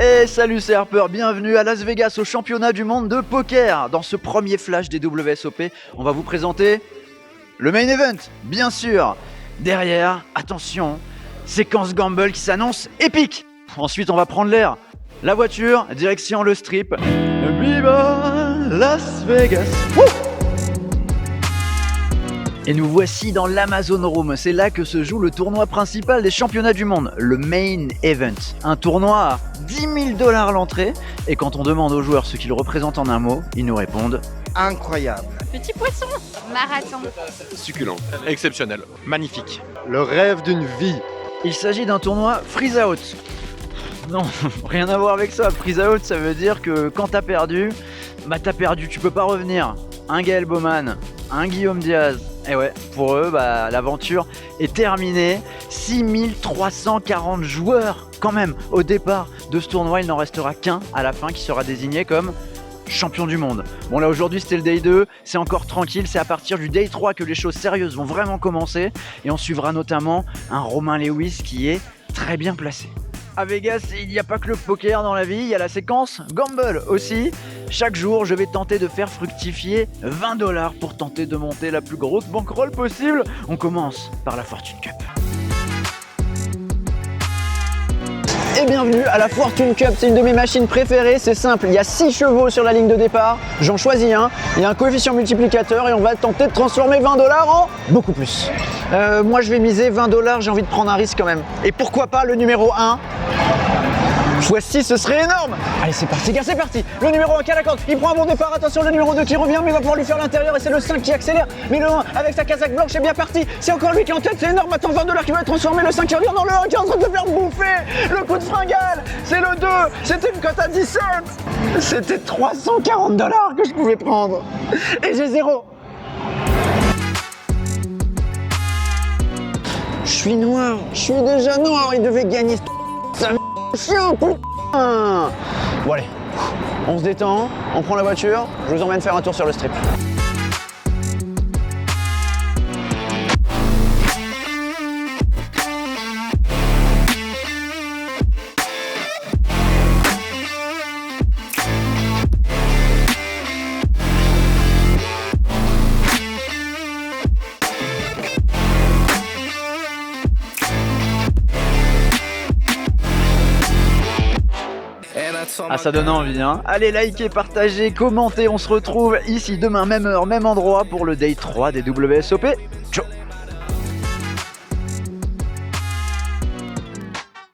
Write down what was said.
Et salut, c'est Harper, bienvenue à Las Vegas au championnat du monde de poker. Dans ce premier flash des WSOP, on va vous présenter le main event, bien sûr. Derrière, attention, séquence gamble qui s'annonce épique. Ensuite, on va prendre l'air. La voiture, direction le strip. Viva Las Vegas. Wouh! Et nous voici dans l'Amazon Room, c'est là que se joue le tournoi principal des championnats du monde, le Main Event. Un tournoi à 10 000 $ l'entrée, et quand on demande aux joueurs ce qu'ils représentent en un mot, ils nous répondent incroyable. Petit poisson. Marathon. Succulent. Exceptionnel. Magnifique. Le rêve d'une vie. il s'agit d'un tournoi freeze out. Non, rien à voir avec ça, freeze out ça veut dire que quand t'as perdu, t'as perdu, tu peux pas revenir. Un Gaël Bowman, un Guillaume Diaz, et ouais, pour eux, l'aventure est terminée. 6340 joueurs, quand même, au départ de ce tournoi, il n'en restera qu'un à la fin qui sera désigné comme champion du monde. Bon là aujourd'hui c'était le day 2, c'est encore tranquille, c'est à partir du day 3 que les choses sérieuses vont vraiment commencer et on suivra notamment un Romain Lewis qui est très bien placé. À Vegas, il n'y a pas que le poker dans la vie, il y a la séquence gamble aussi. Chaque jour, je vais tenter de faire fructifier 20 $ pour tenter de monter la plus grosse bankroll possible. On commence par la Fortune Cup. Et bienvenue à la Fortune Cup, c'est une de mes machines préférées, c'est simple, il y a 6 chevaux sur la ligne de départ, j'en choisis un, il y a un coefficient multiplicateur et on va tenter de transformer 20 $ en beaucoup plus. Moi je vais miser 20 $, j'ai envie de prendre un risque quand même. Et pourquoi pas le numéro 1 x6, ce serait énorme. Allez c'est parti gars, c'est parti. Le numéro 1 qui a la corde, il prend un bon départ, attention le numéro 2 qui revient mais il va pouvoir lui faire l'intérieur et c'est le 5 qui accélère. Mais le 1 avec sa casaque blanche est bien parti, c'est encore lui qui est en tête, c'est énorme, attends 20 $ qui va être transformé, le 5 qui revient dans le 1 qui est en train de se faire bouffer. Le coup de fringale, c'est le 2, c'était une cote à 17. C'était 340 $ que je pouvais prendre. Et j'ai 0. Je suis noir, je suis déjà noir, il devait gagner ça chien, putain. Bon allez, on se détend, on prend la voiture, je vous emmène faire un tour sur le strip. Ah ça donne envie hein. Allez likez, partagez, commentez, on se retrouve ici demain même heure, même endroit pour le day 3 des WSOP. Ciao.